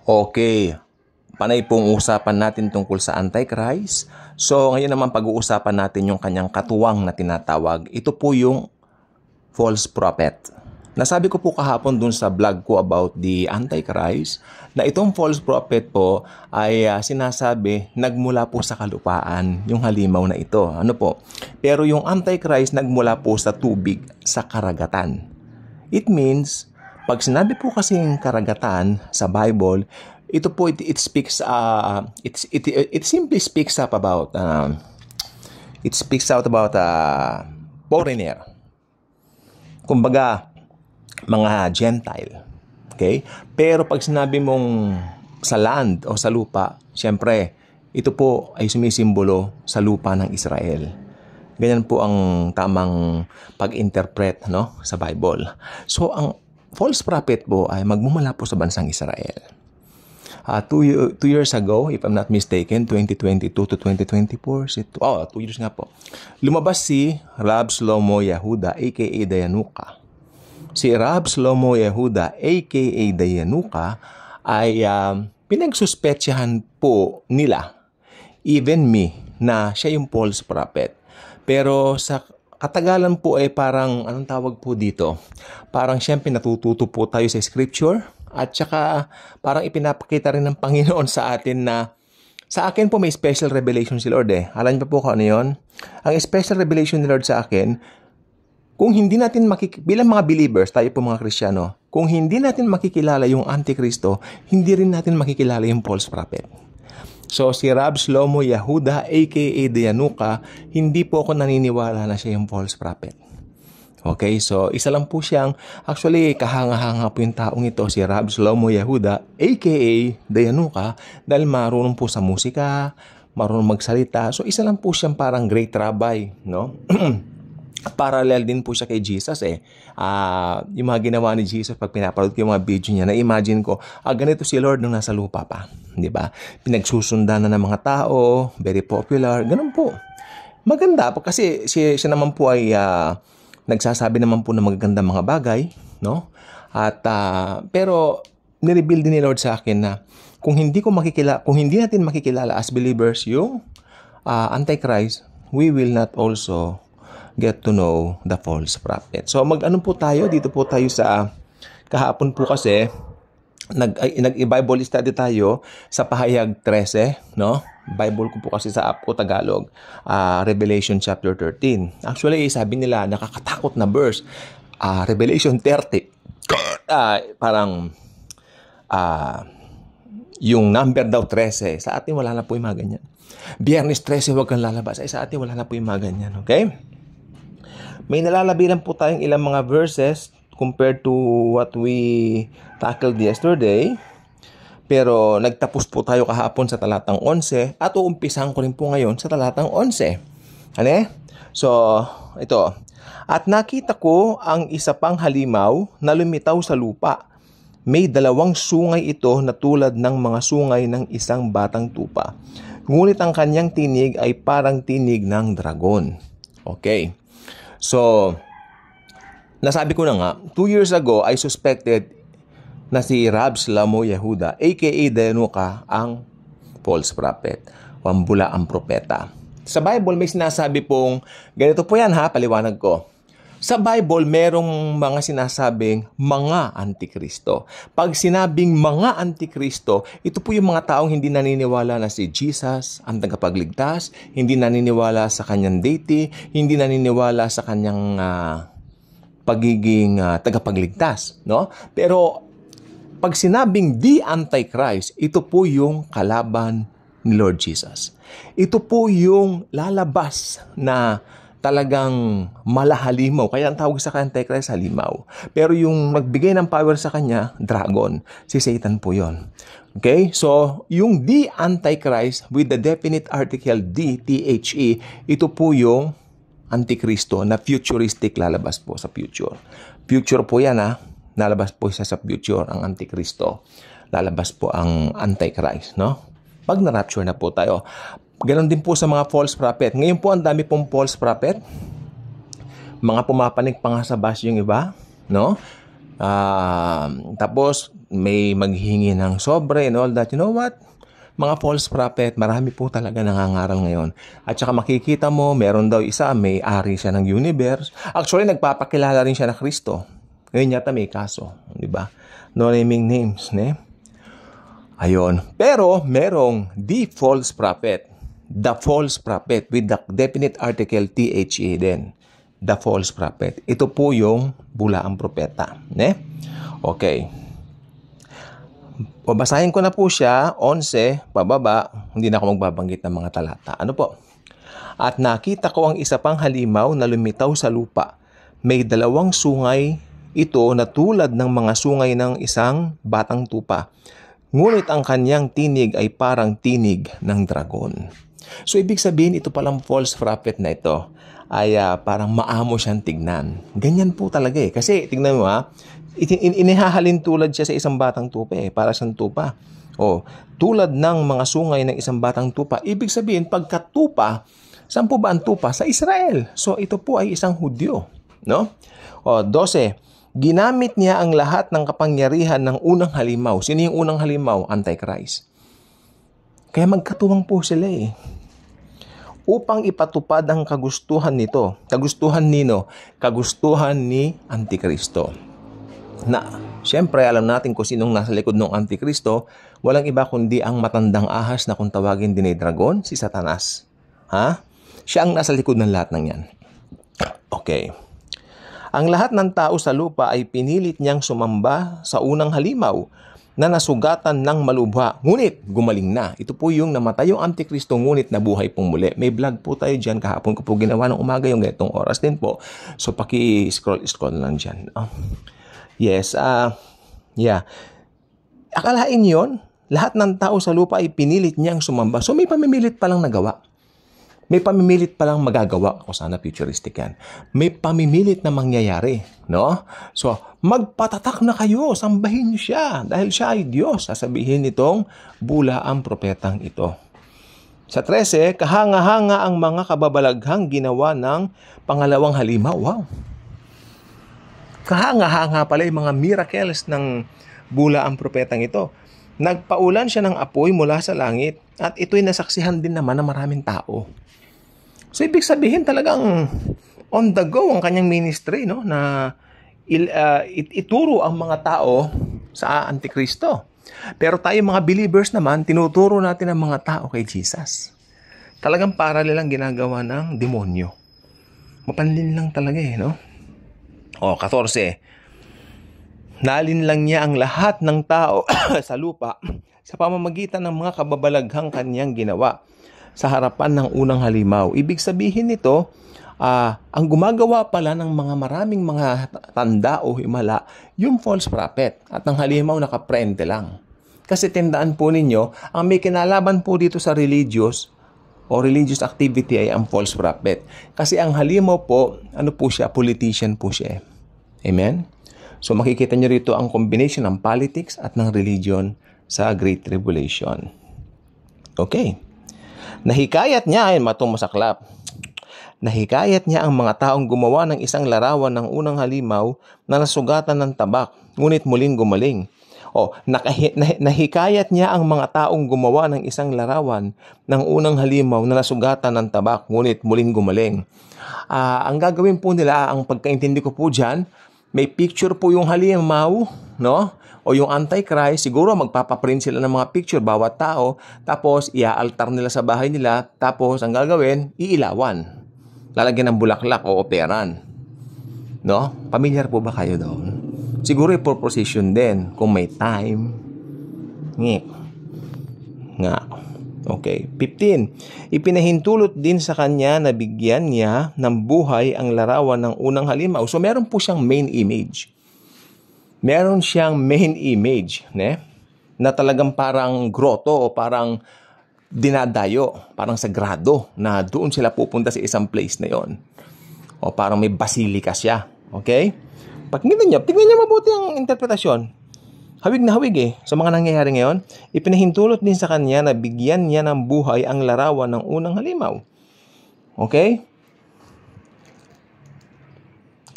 Okay, panay pong usapan natin tungkol sa Antichrist. So ngayon naman pag-uusapan natin yung kanyang katuwang na tinatawag. Ito po yung false prophet. Nasabi ko po kahapon dun sa vlog ko about the Antichrist na itong false prophet po ay sinasabi nagmula po sa kalupaan, yung halimaw na ito. Ano po? Pero yung Antichrist nagmula po sa tubig, sa karagatan. It means, pag sinabi po kasing karagatan sa Bible, ito po it speaks it simply speaks up about it speaks out about foreigner. Kumbaga mga Gentile. Okay? Pero pag sinabi mong sa land o sa lupa, siyempre ito po ay sumisimbolo sa lupa ng Israel. Ganyan po ang tamang pag-interpret, no, sa Bible. So ang false prophet po ay magmumula po sa bansang Israel. 2 years ago, if I'm not mistaken, 2022 to 2024, 2 years nga po, lumabas si Rab Shlomo Yehuda, aka Dayanuka. Si Rab Shlomo Yehuda, aka Dayanuka, ay pinagsuspetsyahan po nila, even me, na siya yung false prophet. Pero sa katagalan po ay parang, anong tawag po dito? Parang siyempre natututo po tayo sa scripture at saka parang ipinapakita rin ng Panginoon sa atin na sa akin po may special revelation si Lord eh. Alam niyo po kung ano yun? Ang special revelation ni Lord sa akin, kung hindi natin bilang mga believers, tayo po mga Kristiyano, kung hindi natin makikilala yung Antikristo, hindi rin natin makikilala yung false prophet. So, si Rab Shlomo Yehuda, aka Dayanuka, hindi po ako naniniwala na siya yung false prophet. Okay, so isa lang po siyang, actually, kahanga-hanga po yung taong ito, si Rab Shlomo Yehuda, aka Dayanuka, dahil marunong po sa musika, marunong magsalita. So, isa lang po siyang parang great rabbi, no? Parallel din po siya kay Jesus eh. Yung mga ginawa ni Jesus pag pinapanood ko yung mga video niya, na-imagine ko, ganito si Lord nung nasa lupa pa. Di ba? Pinagsusundan na ng mga tao, very popular, ganun po. Maganda po kasi siya naman po ay nagsasabi naman po ng magagandang mga bagay, no? At pero nireveal din ni Lord sa akin na kung hindi natin makikilala as believers yung Antichrist, we will not also get to know the false prophet. So mag-ano po tayo, dito po tayo sa kahapon po kasi nag-Bible study tayo sa Pahayag 13, no? Bible ko po kasi sa app ko Tagalog, Revelation chapter 13. Actually, sabi nila nakakatakot na verse. Revelation 30. Parang yung number daw 13. Sa atin wala na po yung mga ganyan. Biyernes 13 huwag kang lalabas. Sa atin wala na po yung mga ganyan, okay? May nalalabi lang po tayong ilang mga verses compared to what we tackled yesterday. Pero nagtapos po tayo kahapon sa talatang 11 at uumpisan ko rin po ngayon sa talatang 11. Ano eh? So, ito. At nakita ko ang isa pang halimaw na lumitaw sa lupa. May 2 sungay ito na tulad ng mga sungay ng isang batang tupa. Ngunit ang kanyang tinig ay parang tinig ng dragon. Okay. So, nasabi ko na nga, 2 years ago, I suspected na si Rab Shlomo Yehuda, aka Dayanuka, ang false prophet, o ang bula ang propeta. Sa Bible, may sinasabi pong, ganito po yan ha, paliwanag ko. Sa Bible, merong mga sinasabing mga Antikristo. Pag sinabing mga Antikristo, ito po yung mga taong hindi naniniwala na si Jesus ang tagapagligtas, hindi naniniwala sa kanyang deity, hindi naniniwala sa kanyang pagiging tagapagligtas, no? Pero pag sinabing the Antichrist, ito po yung kalaban ni Lord Jesus. Ito po yung lalabas na talagang malahalimaw. Kaya ang tawag sa Antichrist, halimaw. Pero yung magbigay ng power sa kanya, dragon. Si Satan po yon. Okay? So, yung the Antichrist with the definite article D, T-H-E, ito po yung Antikristo na futuristic, lalabas po sa future. Future po yan ha. Lalabas po siya sa future, ang Antikristo. Lalabas po ang Antichrist, no? Pag na-rapture na po tayo. Ganon din po sa mga false prophet. Ngayon po, ang dami pong false prophet. Mga pumapanig pa nga sa bash yung iba, no? Tapos, may maghihingi ng sobre and all that. You know what? Mga false prophet, marami po talaga nangangaral ngayon. At saka makikita mo, meron daw isa, may-ari siya ng universe. Actually, nagpapakilala rin siya na Kristo. Ngayon yata may kaso, di ba? No naming names, ne? Ayon. Pero, merong the false prophet. The false prophet with the definite article THE din. The false prophet. Ito po yung bulaang propeta. Ne? Okay. Babasahin ko na po siya, 11, pababa, hindi na ako magbabanggit ng mga talata. Ano po? At nakita ko ang isa pang halimaw na lumitaw sa lupa. May dalawang sungay ito na tulad ng mga sungay ng isang batang tupa. Ngunit ang kanyang tinig ay parang tinig ng dragon. So, ibig sabihin, ito palang false prophet na ito ay parang maamo siyang tignan. Ganyan po talaga eh. Kasi, tignan mo inihahalin tulad siya sa isang batang tupa eh. Para siyang tupa. O, tulad ng mga sungay ng isang batang tupa. Ibig sabihin, pagkatupa, saan po ba ang tupa? Sa Israel. So, ito po ay isang Hudyo. No? O, 12. Ginamit niya ang lahat ng kapangyarihan ng unang halimaw. Sino yung unang halimaw? Antichrist. Kaya magkatuwang po sila eh. Upang ipatupad ang kagustuhan nito. Kagustuhan nino? Kagustuhan ni Antikristo. Na, siyempre, alam natin kung sinong nasa likod ng Antikristo, walang iba kundi ang matandang ahas na kung tawagin din ay dragon, si Satanas. Ha? Siya ang nasa likod ng lahat ng yan. Okay. Ang lahat ng tao sa lupa ay pinilit niyang sumamba sa unang halimaw na nasugatan ng malubha. Ngunit, gumaling na. Ito po yung namatay yung Antikristo, ngunit nabuhay pong muli. May vlog po tayo dyan. Kahapon ko po ginawa ng umaga yung ganitong oras din po. So, paki-scroll lang dyan. Yes, yeah. Akalain yon, lahat ng tao sa lupa ay pinilit niyang sumamba. So, may pamimilit palang nagawa. May pamimilit palang magagawa. Ako sana futuristic yan. May pamimilit na mangyayari. No? So, magpatatak na kayo. Sambahin niyo siya. Dahil siya ay Diyos. Sasabihin nitong bulaang propetang ito. Sa 13, kahanga-hanga ang mga kababalaghang ginawa ng pangalawang halimaw. Wow! Kahanga-hanga pala yung mga miracles ng bulaang propetang ito. Nagpaulan siya ng apoy mula sa langit at ito'y nasaksihan din naman ng maraming tao. So, ibig sabihin talagang on the go ang kanyang ministry, no? Na ituro ang mga tao sa Antikristo. Pero tayo mga believers naman, tinuturo natin ang mga tao kay Jesus. Talagang paralelang ginagawa ng demonyo. Mapanlin lang talaga eh, no? 14. Nalinlang niya ang lahat ng tao sa lupa sa pamamagitan ng mga kababalaghang kanyang ginawa sa harapan ng unang halimaw. Ibig sabihin nito, ang gumagawa pala ng mga maraming mga tanda o himala, yung false prophet. At ang halimaw nakaprente lang. Kasi tandaan po ninyo, ang may kinalaban po dito sa religious activity ay ang false prophet. Kasi ang halimaw po, ano po siya? Politician po siya. Amen? So makikita nyo rito ang combination ng politics at ng religion sa Great Tribulation. Okay. Nahikayat niya, ay matumasaklap. Nahikayat niya ang mga taong gumawa ng isang larawan ng unang halimaw na nasugatan ng tabak, ngunit muling gumaling. Nahikayat niya ang mga taong gumawa ng isang larawan ng unang halimaw na nasugatan ng tabak, ngunit muling gumaling. Ang gagawin po nila, ang pagkaintindi ko po dyan, may picture po yung halimaw, no? O yung Antichrist, siguro magpapaprint sila ng mga picture bawat tao, tapos iaaltar nila sa bahay nila, tapos ang gagawin, iilawan. Lalagyan ng bulaklak o operan. No? Pamilyar po ba kayo doon? Siguro for position din, kung may time. Nga. Okay. 15. Ipinahintulot din sa kanya na bigyan niya ng buhay ang larawan ng unang halimaw. So meron po siyang main image. Meron siyang main image, na talagang parang grotto o parang dinadayo, parang sagrado, na doon sila pupunta sa isang place na yon. O parang may basilika siya. Okay? Tignan niyo mabuti ang interpretasyon. Hawig na hawig sa mga nangyayari ngayon. Ipinahintulot din sa kanya na bigyan niya ng buhay ang larawan ng unang halimaw. Okay?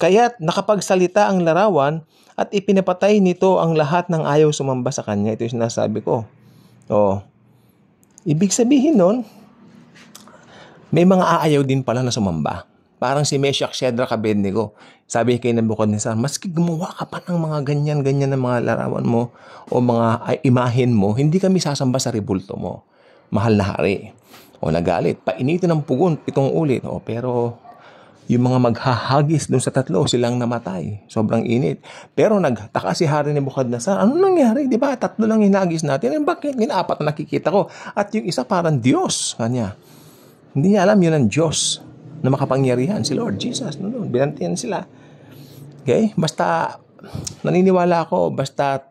Kaya't nakapagsalita ang larawan at ipinapatay nito ang lahat ng ayaw sumamba sa kanya. Ito yung sinasabi ko. Oh, ibig sabihin nun, may mga aayaw din pala na sumamba. Parang si Meshach, Shadrach, Abednego. Sabi kay Nebuchadnezzar, maski gumawa ka pa ng mga ganyan-ganyan na mga larawan mo o mga imahen mo, hindi kami sasamba sa rebulto mo. Mahal na hari. O nagalit, painitin ng pugon, 7 ulit. O pero yung mga maghahagis dun sa 3, silang namatay. Sobrang init. Pero nagtaka si Hari Nebuchadnezzar, ano nangyari? Di ba? 3 lang hinagis natin. Bakit? 4 na nakikita ko. At yung isa parang Diyos. Kanya. Hindi niya alam yun ang Diyos na makapangyarihan. Si Lord Jesus. Binantiyan sila. Okay? Basta, naniniwala ako, basta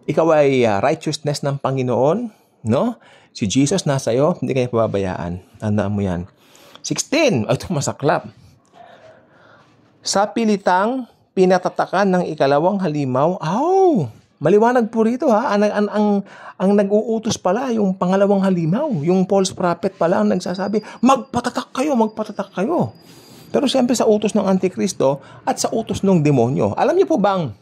ikaw ay righteousness ng Panginoon, no? Si Jesus nasa iyo, hindi kayo pababayaan. Tandaan mo yan. 16. Ito masaklap. Sa pilitang pinatatakan ng 2 halimaw. Maliwanag po rito ha. Ang nag-uutos pala yung 2 halimaw. Yung false prophet pala ang nagsasabi, magpatatak kayo. Pero siyempre sa utos ng Antikristo at sa utos ng demonyo. Alam niyo po bang,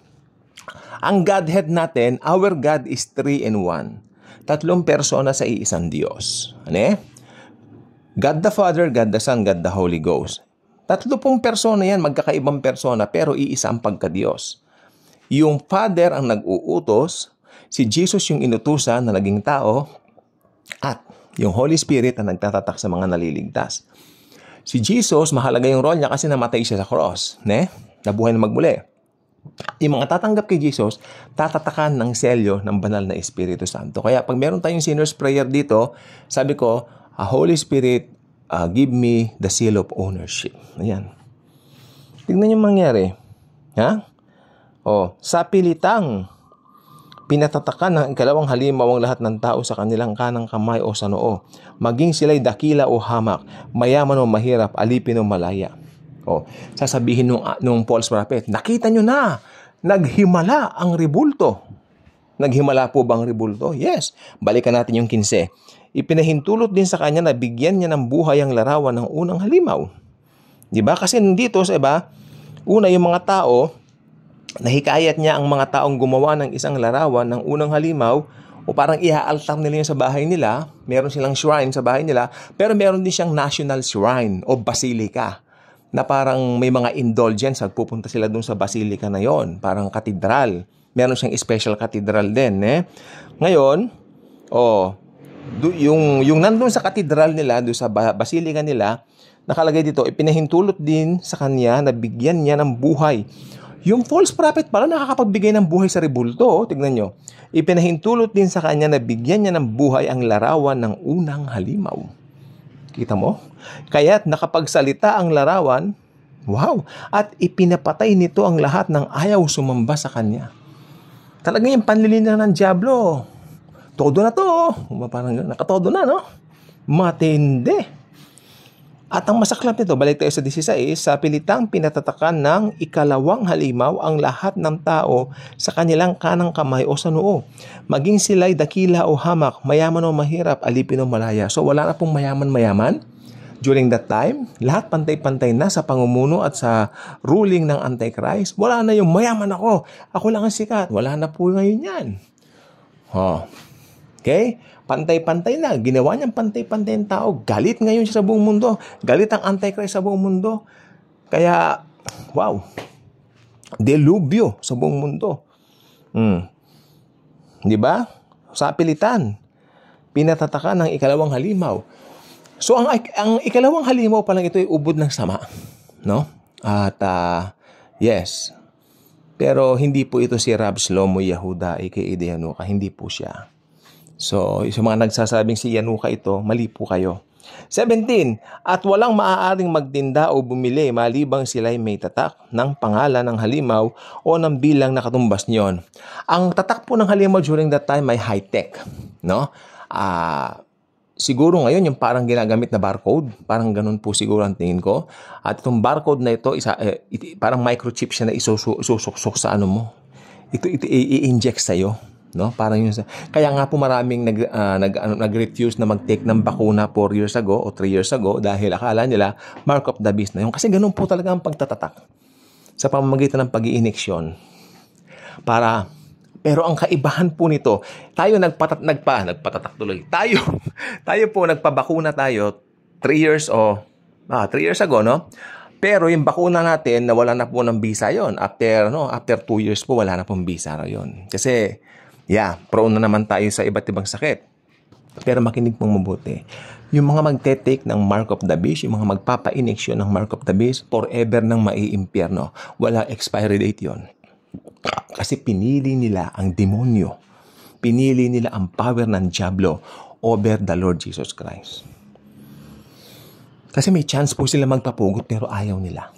ang Godhead natin, our God is 3 in 1. 3 persona sa iisang Diyos. Ano God the Father, God the Son, God the Holy Ghost. 3 persona yan, magkakaibang persona, pero iisa ang pagka-Diyos. Yung Father ang nag-uutos, si Jesus yung inutusan na naging tao, at yung Holy Spirit ang nagtatatak sa mga naliligtas. Si Jesus, mahalaga yung role niya kasi namatay siya sa cross. Nabuhay na magmuli. Yung mga tatanggap kay Jesus, tatatakan ng selyo ng banal na Espiritu Santo. Kaya pag meron tayong sinner's prayer dito, sabi ko, Holy Spirit, give me the seal of ownership. Ayan. Tignan yung mangyari. Sa pilitang pinatatakan ng 2 halimaw ang lahat ng tao sa kanilang kanang kamay o sa noo. Maging sila'y dakila o hamak, mayaman o mahirap, alipin o malaya. Sasabihin nung false prophet, nakita nyo na, naghimala ang rebulto. Naghimala po bang rebulto? Yes. Balikan natin yung 15. Ipinahintulot din sa kanya na bigyan niya ng buhay ang larawan ng unang halimaw. Diba? Kasi dito sa iba, una yung mga tao, nahikayat niya ang mga taong gumawa ng isang larawan ng unang halimaw o parang iaaltar nila yun sa bahay nila. Meron silang shrine sa bahay nila, pero meron din siyang national shrine o basilica na parang may mga indulgence. Pupunta sila dun sa basilica na yon, parang katedral. Meron siyang special katedral din. Ngayon, yung nandun sa katedral nila, doon sa basilica nila, nakalagay dito, ipinahintulot din sa kanya na bigyan niya ng buhay. Yung false prophet pala nakakapagbigay ng buhay sa rebulto. Tignan nyo. Ipinahintulot din sa kanya na bigyan niya ng buhay ang larawan ng unang halimaw. Kita mo? Kaya't nakapagsalita ang larawan, wow, at ipinapatay nito ang lahat ng ayaw sumamba sa kanya. Talagang yung panlilina ng dyablo. Todo na to. Parang nakatodo na, no? Matindi. At ang masaklap nito, balik tayo sa 16, sa pilitang pinatatakan ng 2 halimaw ang lahat ng tao sa kanilang kanang kamay o sa noo. Maging sila'y dakila o hamak, mayaman o mahirap, alipin o malaya. So wala na pong mayaman-mayaman. During that time, lahat pantay-pantay na sa pangumuno at sa ruling ng Antichrist. Wala na yung mayaman ako lang ang sikat. Wala na po ngayon yan. Okay? Pantay-pantay na. Ginawa niyang pantay-pantay ang tao. Galit ngayon siya sa buong mundo. Galit ang Antichrist sa buong mundo. Kaya, wow. Delubyo sa buong mundo. Di ba? Sa pilitan, pinatatakan ng 2 halimaw. So, ang 2 halimaw pa lang ito ay ubod ng sama. No? At, yes. Pero, hindi po ito si Rab Shlomo Yehuda, aka Yanuka. Hindi po siya. So, yung mga nagsasabing si Yanuka ito, mali po kayo. 17. At walang maaaring magtinda o bumili malibang sila'y may tatak ng pangalan ng halimaw o ng bilang na katumbas niyon. Ang tatak po ng halimaw during that time ay high-tech. No? Siguro ngayon yung parang ginagamit na barcode. Parang ganun po siguro ang tingin ko. At itong barcode na ito, parang microchip siya na isusok sa ano mo. Ito i-inject sa'yo. No, parang yun. Kaya nga po maraming nag-refuse na mag-take ng bakuna 4 years ago o 3 years ago dahil akala nila mark of the beast na yun. Kasi ganun po talaga ang pagtatatak. sa pamamagitan ng pag-iiniksyon. Pero ang kaibahan po nito, tayo nagpatatak tuloy. Tayo po nagpabakuna tayo 3 years ago, no? Pero yung bakuna natin, nawala na po ng visa yon. After 2 years po, wala na pong visa yon. Kasi, prone na naman tayo sa iba't ibang sakit. Pero makinig pong mabuti. Yung mga magte-take ng mark of the beast, yung mga magpapa-iniksyon ng mark of the beast, forever nang maiimpyerno. Wala expiry date yon. Kasi pinili nila ang demonyo. Pinili nila ang power ng diablo over the Lord Jesus Christ. Kasi may chance po sila magpapugot pero ayaw nila.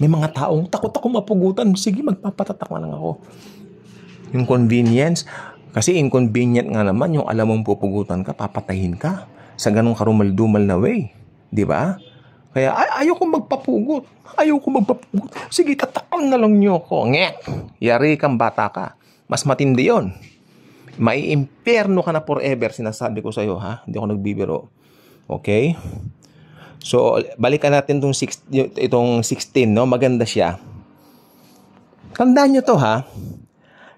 May mga taong takot ako mapugutan. Sige, magpapatatak na lang ako. Yung convenience, kasi inconvenient nga naman yung alam mong pupugutan ka, papatayin ka sa ganong karumal-dumal na way. Di ba? Kaya ayaw kong magpapugot. Sige, tatakan na lang niyo ako. Yari kang bata ka. Mas matindi yun. Maiimpyerno ka na forever, sinasabi ko sa'yo, ha? Hindi ako nagbibiro. Okay? So, balikan natin itong 16, no? Maganda siya. Tandaan nyo to, ha?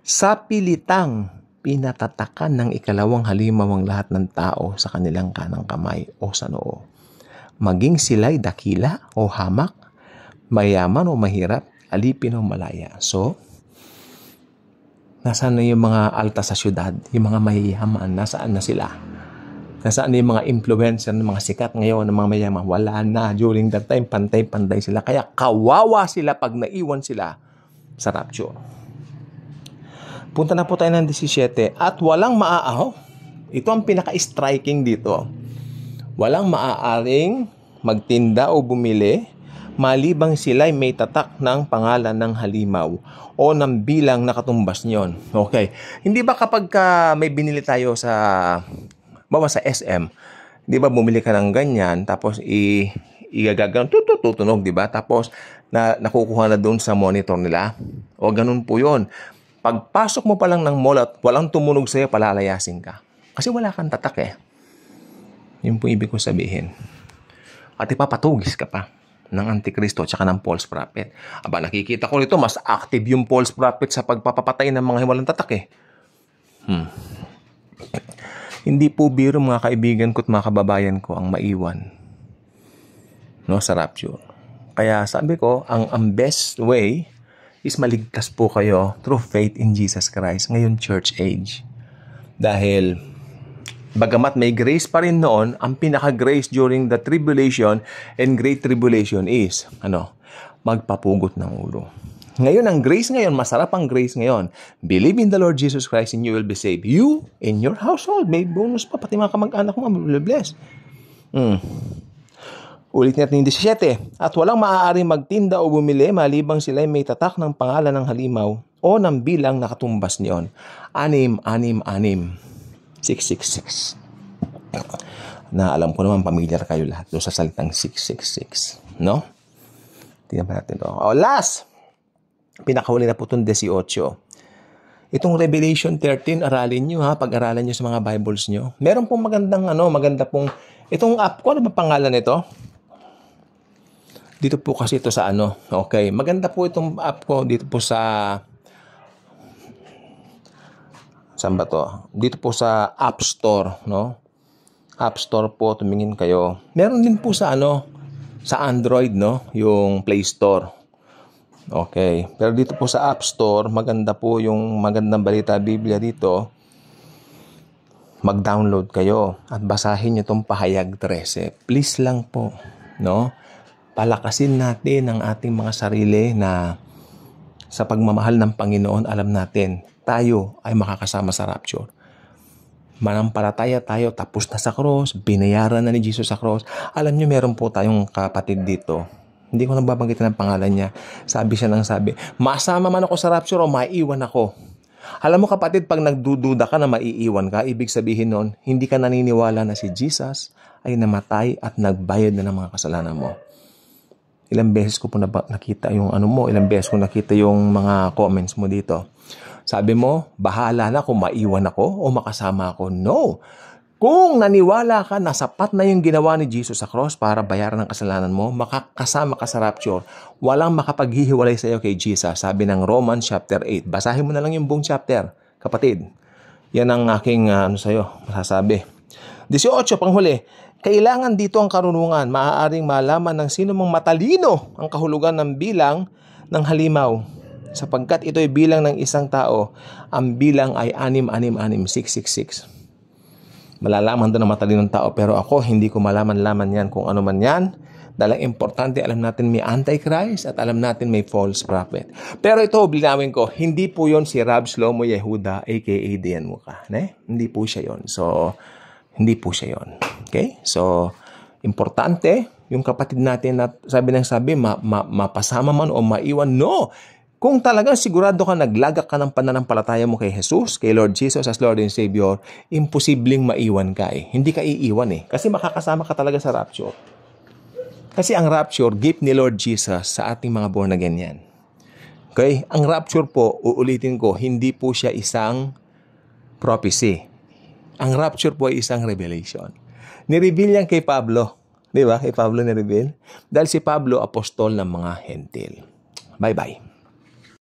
Sa pilitang pinatatakan ng ikalawang halimaw ang lahat ng tao sa kanilang kanang kamay o sa noo. Maging sila'y dakila o hamak, mayaman o mahirap, alipin o malaya. So, nasaan na yung mga alta sa syudad? Yung mga mayayaman, nasaan na sila? Nasaan na yung mga influencer, ng mga sikat ngayon, ng mga mayayaman? Wala na. During that time, pantay-pantay sila. Kaya kawawa sila pag naiwan sila sa rapture. Punta na po tayo ng 17. At walang ito ang pinaka-striking dito. Walang maaaring magtinda o bumili malibang sila'y may tatak ng pangalan ng halimaw o ng bilang na katumbas niyon. Okay. Hindi ba kapag may binili tayo sa SM, di ba bumili ka ng ganyan, tapos igagagan, tutunog, di ba? Tapos nakukuha na doon sa monitor nila. O ganun po yun. Pagpasok mo pa lang ng mall at walang tumunog sa'yo, palalayasin ka. Kasi wala kang tatak eh. Yun po ibig ko sabihin. At ipapatugis ka pa ng Antikristo at saka ng false prophet. Aba, nakikita ko nito, mas active yung false prophet sa pagpapapatay ng mga walang tatak eh. Hindi po biro mga kaibigan ko at mga kababayan ko ang maiwan sa rapture. Kaya sabi ko, ang best way is maligtas po kayo through faith in Jesus Christ ngayon church age. Dahil bagamat may grace pa rin noon, ang pinaka-grace during the tribulation and great tribulation is, magpapugot ng ulo. Ngayon, ang grace ngayon, masarap ang grace ngayon. Believe in the Lord Jesus Christ and you will be saved. You and your household. May bonus pa, pati mga kamag-anak mo, will be blessed. Ulit natin yung 17. At walang maaaring magtinda o bumili malibang sila'y may tatak ng pangalan ng halimaw o ng bilang na katumbas niyon. 666. Na alam ko naman, pamilyar kayo lahat doon sa salitang 666. No? Tingnan pa natin ito. Last! Pinakahuli na po itong 18. Itong Revelation 13, aralin nyo ha, pag-aralan nyo sa mga Bibles nyo. Meron pong maganda pong, itong app ko, ano ba pangalan nito? Dito po kasi ito sa okay. Maganda po itong app ko, dito po sa, saan ba to? Dito po sa App Store, no? App Store po, tumingin kayo. Meron din po sa sa Android, no? Yung Play Store. Okay. Pero dito po sa App Store, maganda po yung magandang balita Biblia dito. Mag-download kayo at basahin nyo itong pahayag 13. Please lang po, no? Palakasin natin ang ating mga sarili na sa pagmamahal ng Panginoon, alam natin, tayo ay makakasama sa rapture. Manampalataya tayo, tapos na sa cross, binayaran na ni Jesus sa cross. Alam nyo, meron po tayong kapatid dito. Hindi ko nababanggitin ang pangalan niya. Sabi siya ng sabi, masama man ako sa rapture o maiiwan ako. Alam mo kapatid, pag nagdududa ka na maiiwan ka, ibig sabihin nun, hindi ka naniniwala na si Jesus ay namatay at nagbayad na ng mga kasalanan mo. Ilang beses ko po nakita yung ilang beses ko nakita yung mga comments mo dito. Sabi mo, bahala na kung maiwan ako o makasama ako. No! Kung naniwala ka na sapat na yung ginawa ni Jesus sa cross para bayaran ng kasalanan mo, makakasama ka sa rapture. Walang makapaghihiwalay sa iyo kay Jesus. Sabi ng Romans chapter 8. Basahin mo na lang yung buong chapter, kapatid. Yan ang aking sa iyo masasabi. 18, panghuli. Kailangan dito ang karunungan. Maaaring malaman ng sino mang matalino ang kahulugan ng bilang ng halimaw. Sapagkat ito'y bilang ng isang tao, ang bilang ay 666. Malalaman doon ng matalinong tao, pero ako hindi ko malaman-laman yan kung ano man yan. Dahil importante, alam natin may Antichrist at alam natin may false prophet. Pero ito, bilinawin ko, hindi po yon si Rab Shlomo Yehuda aka Dian Muka. Hindi po siya yon. So, hindi po siya yon. Okay? So, importante, yung kapatid natin na sabi mapasama man o maiwan. No! Kung talagang sigurado ka, naglagak ka ng pananampalataya mo kay Jesus, kay Lord Jesus as Lord and Savior, imposibleng maiwan ka eh. Hindi ka iiwan eh. Kasi makakasama ka talaga sa rapture. Kasi ang rapture, gift ni Lord Jesus sa ating mga born again yan. Okay? Ang rapture po, uulitin ko, hindi po siya isang prophecy. Ang rapture po ay isang revelation. Nireveal yan kay Pablo. Di ba? Kay Pablo nireveal. Dahil si Pablo, apostol ng mga hentil. Bye-bye.